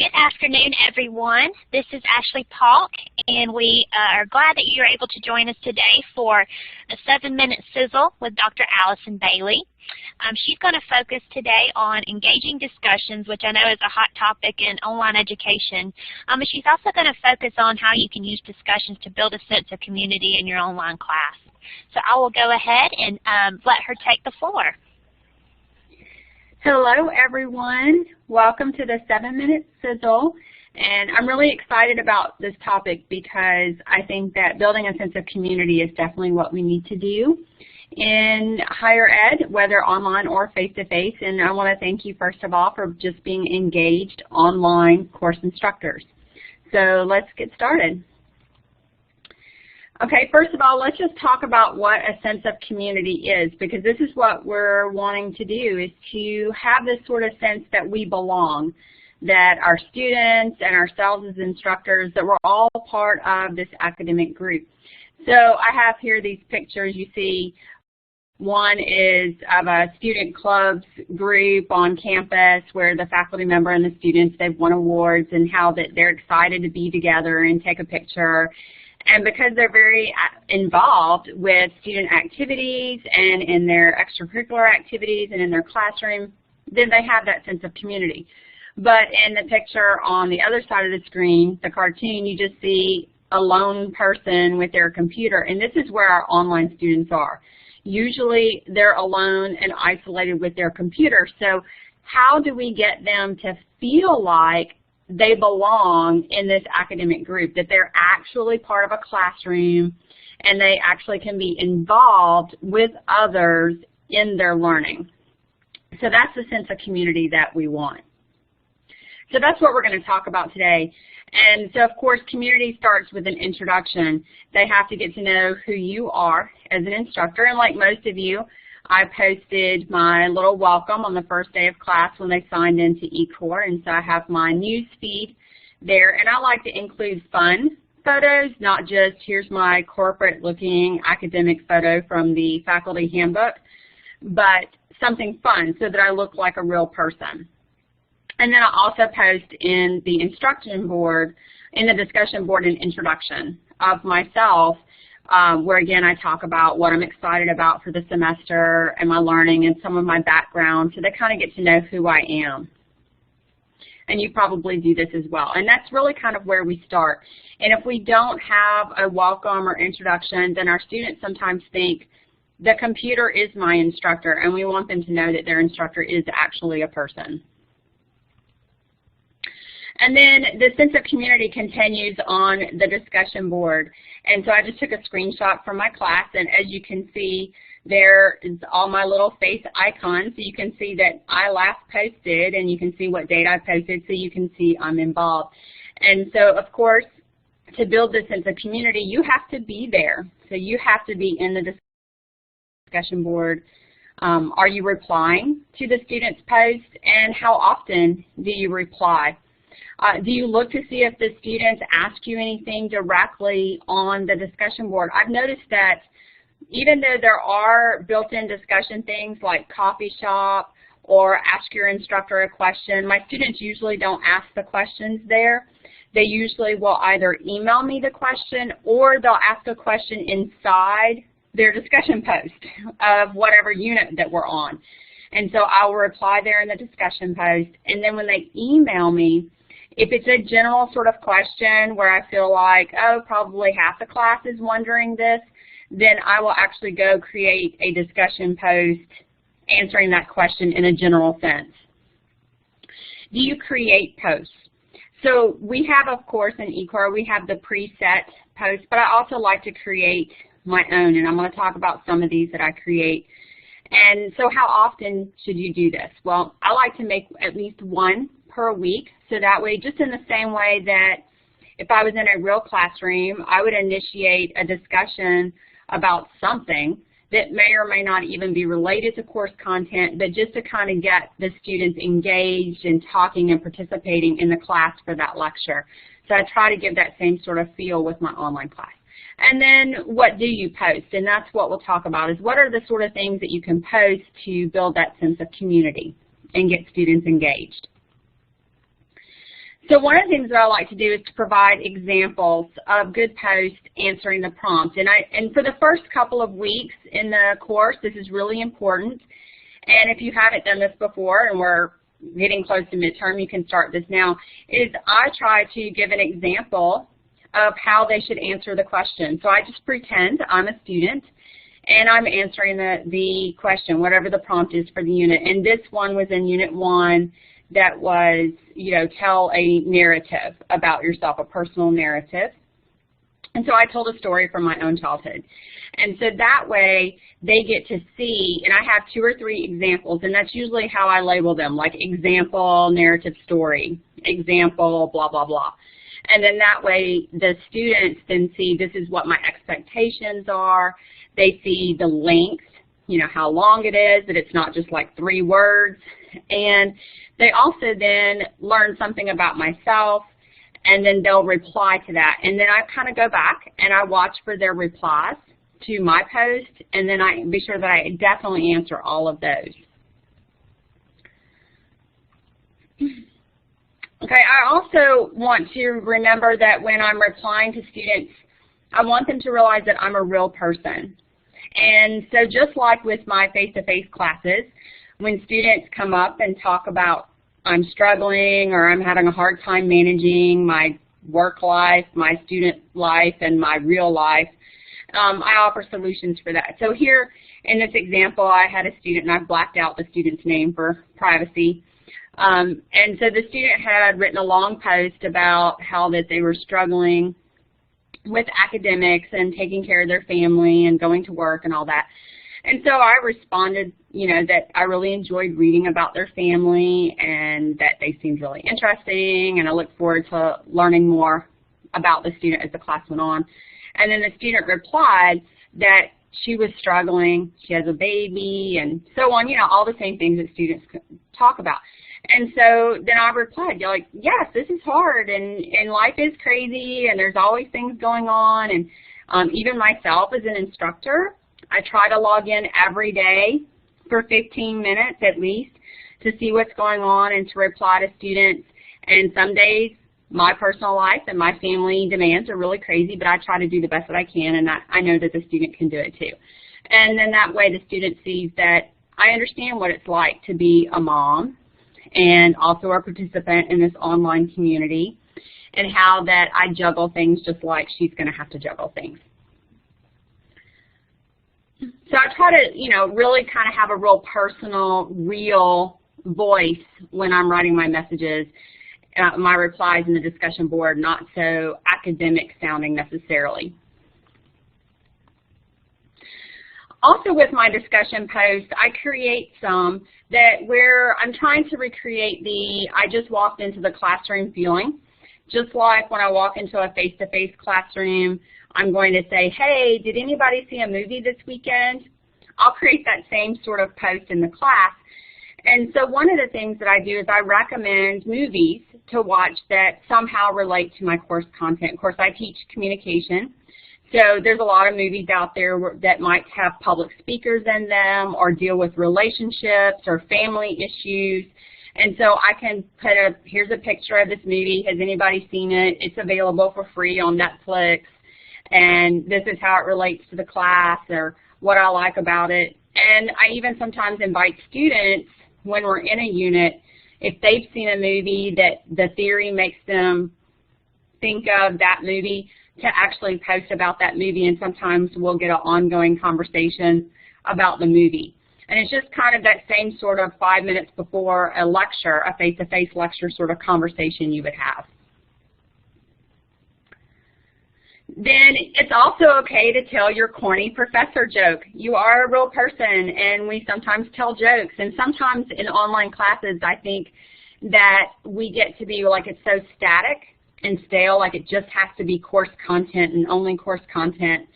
Good afternoon, everyone. This is Ashley Polk, and we are glad that you're able to join us today for a 7-minute Sizzle with Dr. Allison Bailey. She's going to focus today on engaging discussions, which I know is a hot topic in online education. But she's also going to focus on how you can use discussions to build a sense of community in your online class. So I will go ahead and let her take the floor. Hello, everyone. Welcome to the 7-minute Sizzle. And I'm really excited about this topic because I think that building a sense of community is definitely what we need to do in higher ed, whether online or face-to-face. And I want to thank you, first of all, for just being engaged online course instructors. So let's get started. Okay, first of all, let's just talk about what a sense of community is, because this is what we're wanting to do, is to have this sort of sense that we belong, that our students and ourselves as instructors, that we're all part of this academic group. So I have here these pictures. You see one is of a student clubs group on campus where the faculty member and the students, they've won awards, and how that they're excited to be together and take a picture. And because they're very involved with student activities and in their extracurricular activities and in their classroom, then they have that sense of community. But in the picture on the other side of the screen, the cartoon, you just see a lone person with their computer, and this is where our online students are. Usually they're alone and isolated with their computer. So how do we get them to feel like they belong in this academic group, that they're actually part of a classroom and they actually can be involved with others in their learning? So that's the sense of community that we want. So that's what we're going to talk about today. And so, of course, community starts with an introduction. They have to get to know who you are as an instructor. And like most of you, I posted my little welcome on the first day of class when they signed into eCore, and so I have my news feed there. And I like to include fun photos, not just here's my corporate-looking academic photo from the faculty handbook, but something fun so that I look like a real person. And then I also post in the instruction board, in the discussion board, an introduction of myself, where again I talk about what I'm excited about for the semester and my learning and some of my background, so they kind of get to know who I am. And you probably do this as well. And that's really kind of where we start. And if we don't have a welcome or introduction, then our students sometimes think the computer is my instructor, and we want them to know that their instructor is actually a person. And then the sense of community continues on the discussion board. And so I just took a screenshot from my class, and as you can see, there is all my little face icons. So you can see that I last posted, and you can see what date I posted, so you can see I'm involved. And so, of course, to build this sense of community, you have to be there. So you have to be in the discussion board. Are you replying to the student's post, and how often do you reply? Do you look to see if the students ask you anything directly on the discussion board? I've noticed that even though there are built-in discussion things like coffee shop or ask your instructor a question, my students usually don't ask the questions there. They usually will either email me the question or they'll ask a question inside their discussion post of whatever unit that we're on. And so I will reply there in the discussion post, and then when they email me, if it's a general sort of question where I feel like, oh, probably half the class is wondering this, then I will actually go create a discussion post answering that question in a general sense. Do you create posts? So we have, of course, in eCore, we have the preset posts, but I also like to create my own, and I'm going to talk about some of these that I create. And so how often should you do this? Well, I like to make at least one per week, so that way, just in the same way that if I was in a real classroom, I would initiate a discussion about something that may or may not even be related to course content, but just to kind of get the students engaged and talking and participating in the class for that lecture. So I try to give that same sort of feel with my online class. And then what do you post? And that's what we'll talk about, is what are the sort of things that you can post to build that sense of community and get students engaged. So one of the things that I like to do is to provide examples of good posts answering the prompt. And for the first couple of weeks in the course, this is really important. And if you haven't done this before and we're getting close to midterm, you can start this now, is I try to give an example of how they should answer the question. So I just pretend I'm a student and I'm answering the question, whatever the prompt is for the unit. And this one was in Unit 1 that was, tell a narrative about yourself, a personal narrative. And so I told a story from my own childhood. And so that way they get to see, and I have 2 or 3 examples, and that's usually how I label them, like example, narrative story, example, blah, blah, blah. And then that way the students then see this is what my expectations are. They see the length, how long it is, that it's not just like 3 words. And they also then learn something about myself, and then they'll reply to that. And then I kind of go back and I watch for their replies to my post, and then I be sure that I definitely answer all of those. Okay, I also want to remember that when I'm replying to students, I want them to realize that I'm a real person. And so just like with my face-to-face classes, when students come up and talk about I'm struggling or I'm having a hard time managing my work life, my student life, and my real life, I offer solutions for that. So here in this example, I had a student, and I've blacked out the student's name for privacy. And so the student had written a long post about how that they were struggling with academics and taking care of their family and going to work and all that. And so I responded, that I really enjoyed reading about their family and that they seemed really interesting, and I look forward to learning more about the student as the class went on. And then the student replied that she was struggling, she has a baby, and so on, all the same things that students talk about. And so then I replied, yes, this is hard, and life is crazy, and there's always things going on, and even myself as an instructor, I try to log in every day for 15 minutes at least to see what's going on and to reply to students. And some days my personal life and my family demands are really crazy, but I try to do the best that I can, and I know that the student can do it too. And then that way the student sees that I understand what it's like to be a mom and also a participant in this online community, and how that I juggle things just like she's going to have to juggle things. So I try to, really kind of have a real personal, real voice when I'm writing my messages, my replies in the discussion board, not so academic sounding necessarily. Also with my discussion posts, I create some that where I'm trying to recreate the I just walked into the classroom feeling. Just like when I walk into a face-to-face classroom, I'm going to say, hey, did anybody see a movie this weekend? I'll create that same sort of post in the class. And so one of the things that I do is I recommend movies to watch that somehow relate to my course content. Of course, I teach communication, so there's a lot of movies out there that might have public speakers in them or deal with relationships or family issues. And so I can put here's a picture of this movie. Has anybody seen it? It's available for free on Netflix. And this is how it relates to the class or what I like about it. And I even sometimes invite students when we're in a unit, if they've seen a movie that the theory makes them think of that movie, to actually post about that movie, and sometimes we'll get an ongoing conversation about the movie. And it's just kind of that same sort of 5 minutes before a lecture, a face-to-face lecture sort of conversation you would have. Then it's also okay to tell your corny professor joke. You are a real person, and we sometimes tell jokes. And sometimes in online classes, I think that we get to be like it's so static and stale, like it just has to be course content and only course content.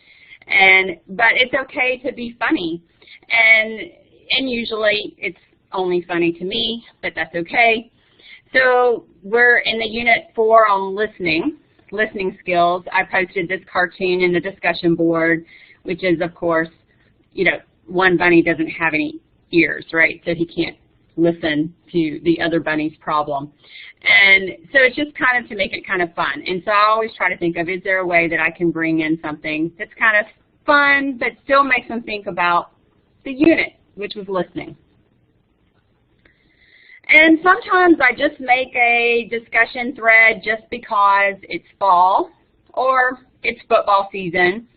But it's okay to be funny. And usually it's only funny to me, but that's okay. So we're in the Unit 4 on listening skills. I posted this cartoon in the discussion board, which is, of course, one bunny doesn't have any ears, right? So he can't listen to the other bunny's problem. And so it's just kind of to make it kind of fun. And so I always try to think of, is there a way that I can bring in something that's kind of fun but still makes them think about the unit, which was listening. And sometimes I just make a discussion thread just because it's fall, or it's football season,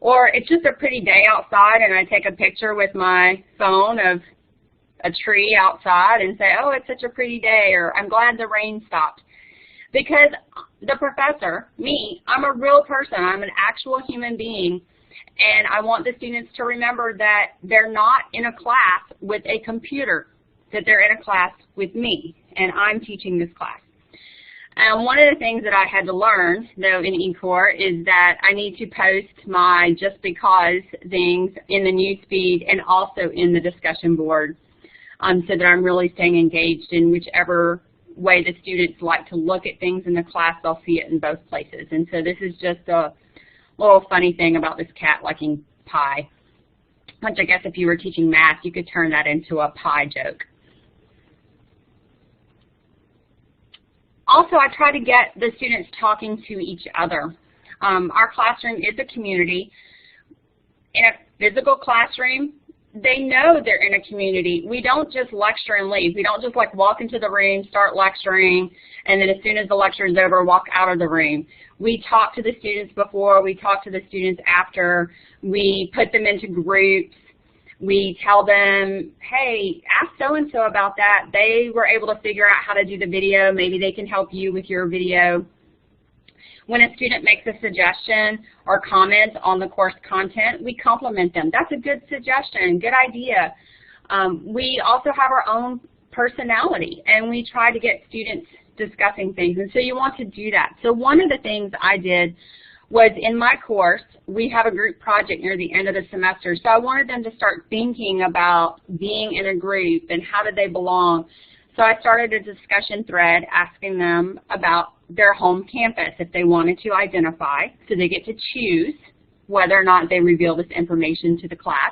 or it's just a pretty day outside and I take a picture with my phone of a tree outside and say, oh, it's such a pretty day, or I'm glad the rain stopped. Because the professor, me, I'm a real person. I'm an actual human being, and I want the students to remember that they're not in a class with a computer, that they're in a class with me, and I'm teaching this class. And one of the things that I had to learn, though, in eCore is that I need to post my just because things in the newsfeed and also in the discussion board, so that I'm really staying engaged in whichever way the students like to look at things in the class. They'll see it in both places. And so this is just a little funny thing about this cat liking pie, which I guess if you were teaching math, you could turn that into a pie joke. Also, I try to get the students talking to each other. Our classroom is a community. In a physical classroom, they know they're in a community. We don't just lecture and leave. We don't just like walk into the room, start lecturing, and then as soon as the lecture is over, walk out of the room. We talk to the students before, we talk to the students after, we put them into groups. We tell them, hey, ask so-and-so about that. They were able to figure out how to do the video. Maybe they can help you with your video. When a student makes a suggestion or comment on the course content, we compliment them. That's a good suggestion, good idea. We also have our own personality, and we try to get students discussing things, and so you want to do that. So one of the things I did was in my course, we have a group project near the end of the semester, so I wanted them to start thinking about being in a group and how do they belong. So I started a discussion thread asking them about their home campus if they wanted to identify, so they get to choose whether or not they reveal this information to the class.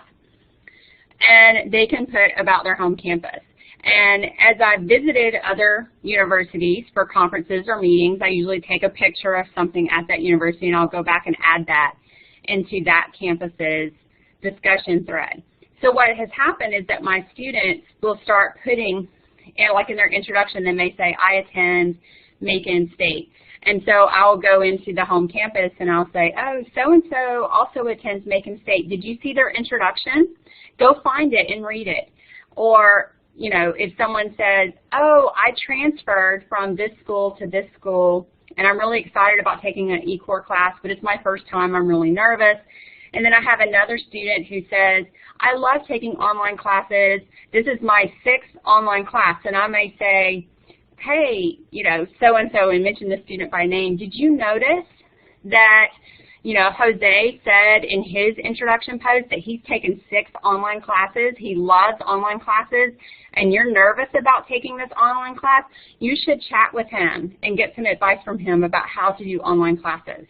And they can put about their home campus. And as I visited other universities for conferences or meetings, I usually take a picture of something at that university, and I'll go back and add that into that campus's discussion thread. So what has happened is that my students will start putting, like in their introduction, they may say, I attend Macon State. And so I'll go into the home campus and I'll say, oh, so-and-so also attends Macon State. Did you see their introduction? Go find it and read it. Or, you know, if someone says, oh, I transferred from this school to this school, and I'm really excited about taking an eCore class, but it's my first time, I'm really nervous. And then I have another student who says, I love taking online classes. This is my 6th online class. And I may say, hey, you know, so-and-so, and mention the student by name. Did you notice that, you know, Jose said in his introduction post that he's taken 6 online classes. He loves online classes, and you're nervous about taking this online class. You should chat with him and get some advice from him about how to do online classes.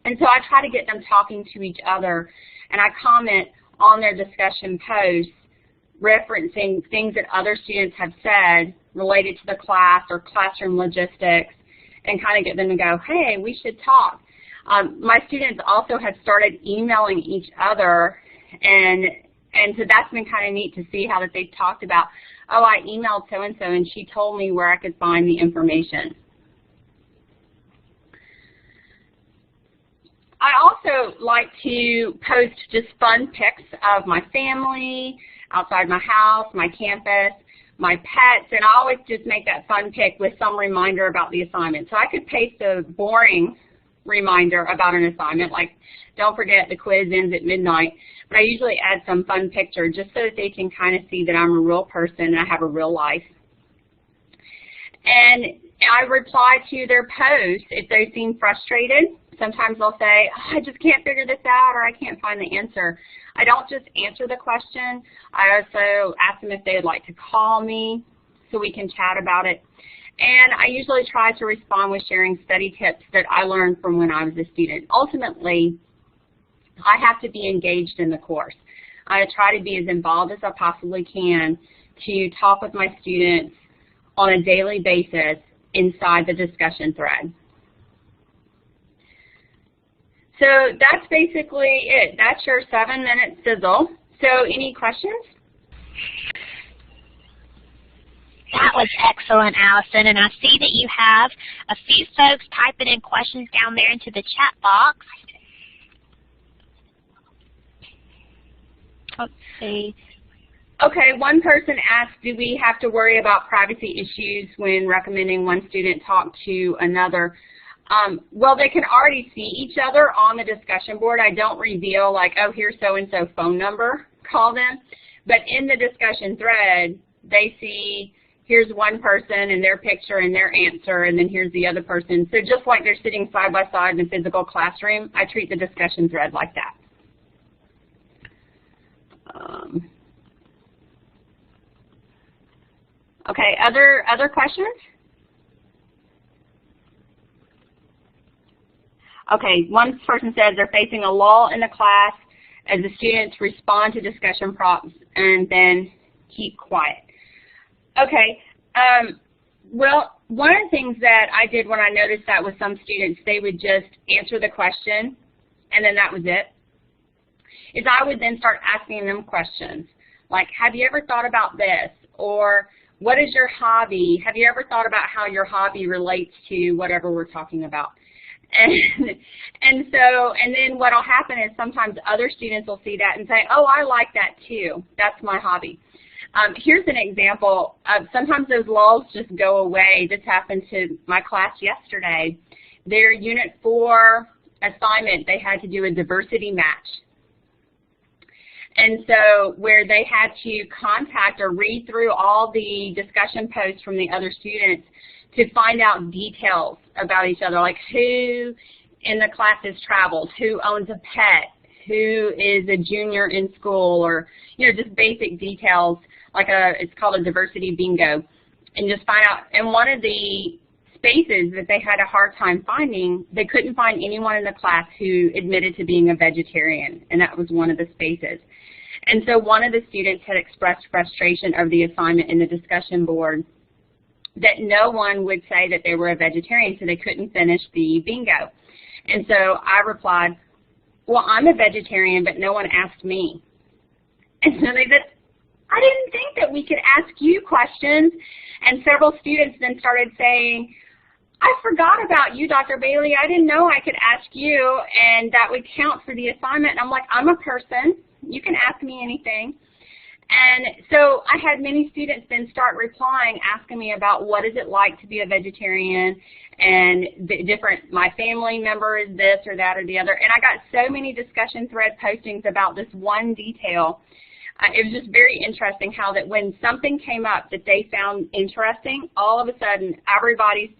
And so I try to get them talking to each other, and I comment on their discussion posts referencing things that other students have said related to the class or classroom logistics, and kind of get them to go, hey, we should talk. My students also have started emailing each other, and so that's been kind of neat to see how that they've talked about, oh, I emailed so-and-so and she told me where I could find the information. I also like to post just fun pics of my family, outside my house, my campus, my pets, and I always just make that fun pic with some reminder about the assignment. So I could paste a boring reminder about an assignment, like don't forget the quiz ends at midnight, but I usually add some fun picture just so that they can kind of see that I'm a real person and I have a real life. And I reply to their posts if they seem frustrated. Sometimes they'll say, oh, I just can't figure this out, or I can't find the answer. I don't just answer the question. I also ask them if they would like to call me so we can chat about it. And I usually try to respond with sharing study tips that I learned from when I was a student. Ultimately, I have to be engaged in the course. I try to be as involved as I possibly can to talk with my students on a daily basis inside the discussion thread. So that's basically it. That's your 7-minute sizzle. So any questions? That was excellent, Allison, and I see that you have a few folks typing in questions down there into the chat box. Let's see. Okay, one person asked, do we have to worry about privacy issues when recommending one student talk to another? Well, they can already see each other on the discussion board. I don't reveal like, oh, here's so-and-so phone number, call them. But in the discussion thread, they see here's one person and their picture and their answer, and then here's the other person. So just like they're sitting side by side in a physical classroom, I treat the discussion thread like that. Okay, other questions? Okay, one person says they're facing a lull in the class as the students respond to discussion prompts and then keep quiet. Okay, well, one of the things that I did when I noticed that with some students, they would just answer the question and then that was it, is I would then start asking them questions like, have you ever thought about this? Or what is your hobby? Have you ever thought about how your hobby relates to whatever we're talking about? And then what will happen is sometimes other students will see that and say, oh, I like that too. That's my hobby. Here's an example. Sometimes those lulls just go away. This happened to my class yesterday. Their Unit 4 assignment, they had to do a diversity match. And so where they had to contact or read through all the discussion posts from the other students to find out details about each other, like who in the class has traveled, who owns a pet, who is a junior in school, or just basic details, like it's called a diversity bingo, and just find out. And one of the spaces that they had a hard time finding, they couldn't find anyone in the class who admitted to being a vegetarian, and that was one of the spaces. And so one of the students had expressed frustration over the assignment in the discussion board that no one would say that they were a vegetarian, so they couldn't finish the bingo. And so I replied, well, I'm a vegetarian, but no one asked me. And so they said, I didn't think that we could ask you questions. And several students then started saying, I forgot about you, Dr. Bailey. I didn't know I could ask you, and that would count for the assignment. And I'm like, I'm a person. You can ask me anything. And so I had many students then start replying, asking me about what is it like to be a vegetarian, and the different, my family member is this or that or the other. And I got so many discussion thread postings about this one detail. It was just very interesting how that when something came up that they found interesting, all of a sudden everybody's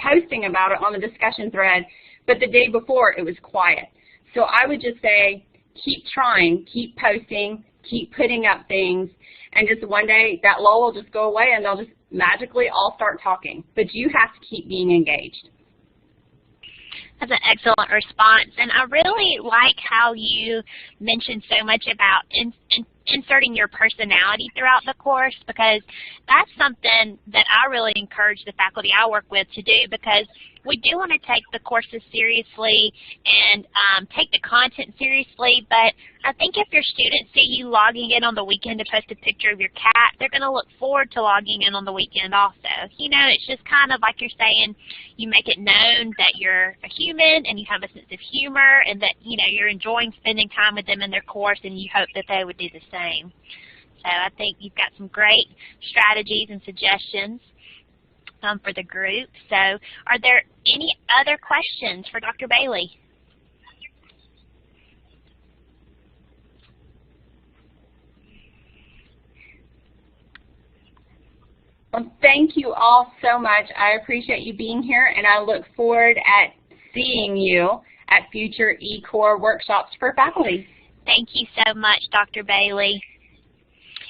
posting about it on the discussion thread, but the day before it was quiet. So I would just say, keep trying, keep posting, keep putting up things, and just one day that lull will just go away and they'll just magically all start talking. But you have to keep being engaged. That's an excellent response, and I really like how you mentioned so much about inserting your personality throughout the course, because that's something that I really encourage the faculty I work with to do, because we do want to take the courses seriously and take the content seriously, but I think if your students see you logging in on the weekend to post a picture of your cat, they're going to look forward to logging in on the weekend also. It's just kind of like you're saying, you make it known that you're a human and you have a sense of humor, and that you're enjoying spending time with them in their course, and you hope that they would do the same. So I think you've got some great strategies and suggestions for the group. So are there any other questions for Dr. Bailey? Well, thank you all so much. I appreciate you being here, and I look forward at seeing you at future eCore workshops for faculty. Thank you so much, Dr. Bailey.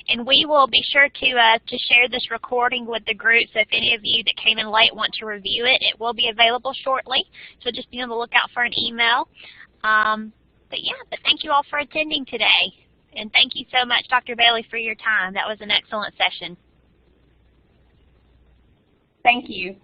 And we will be sure to share this recording with the group, so if any of you that came in late want to review it, it will be available shortly. So just be on the lookout for an email. But thank you all for attending today. And thank you so much, Dr. Bailey, for your time. That was an excellent session. Thank you.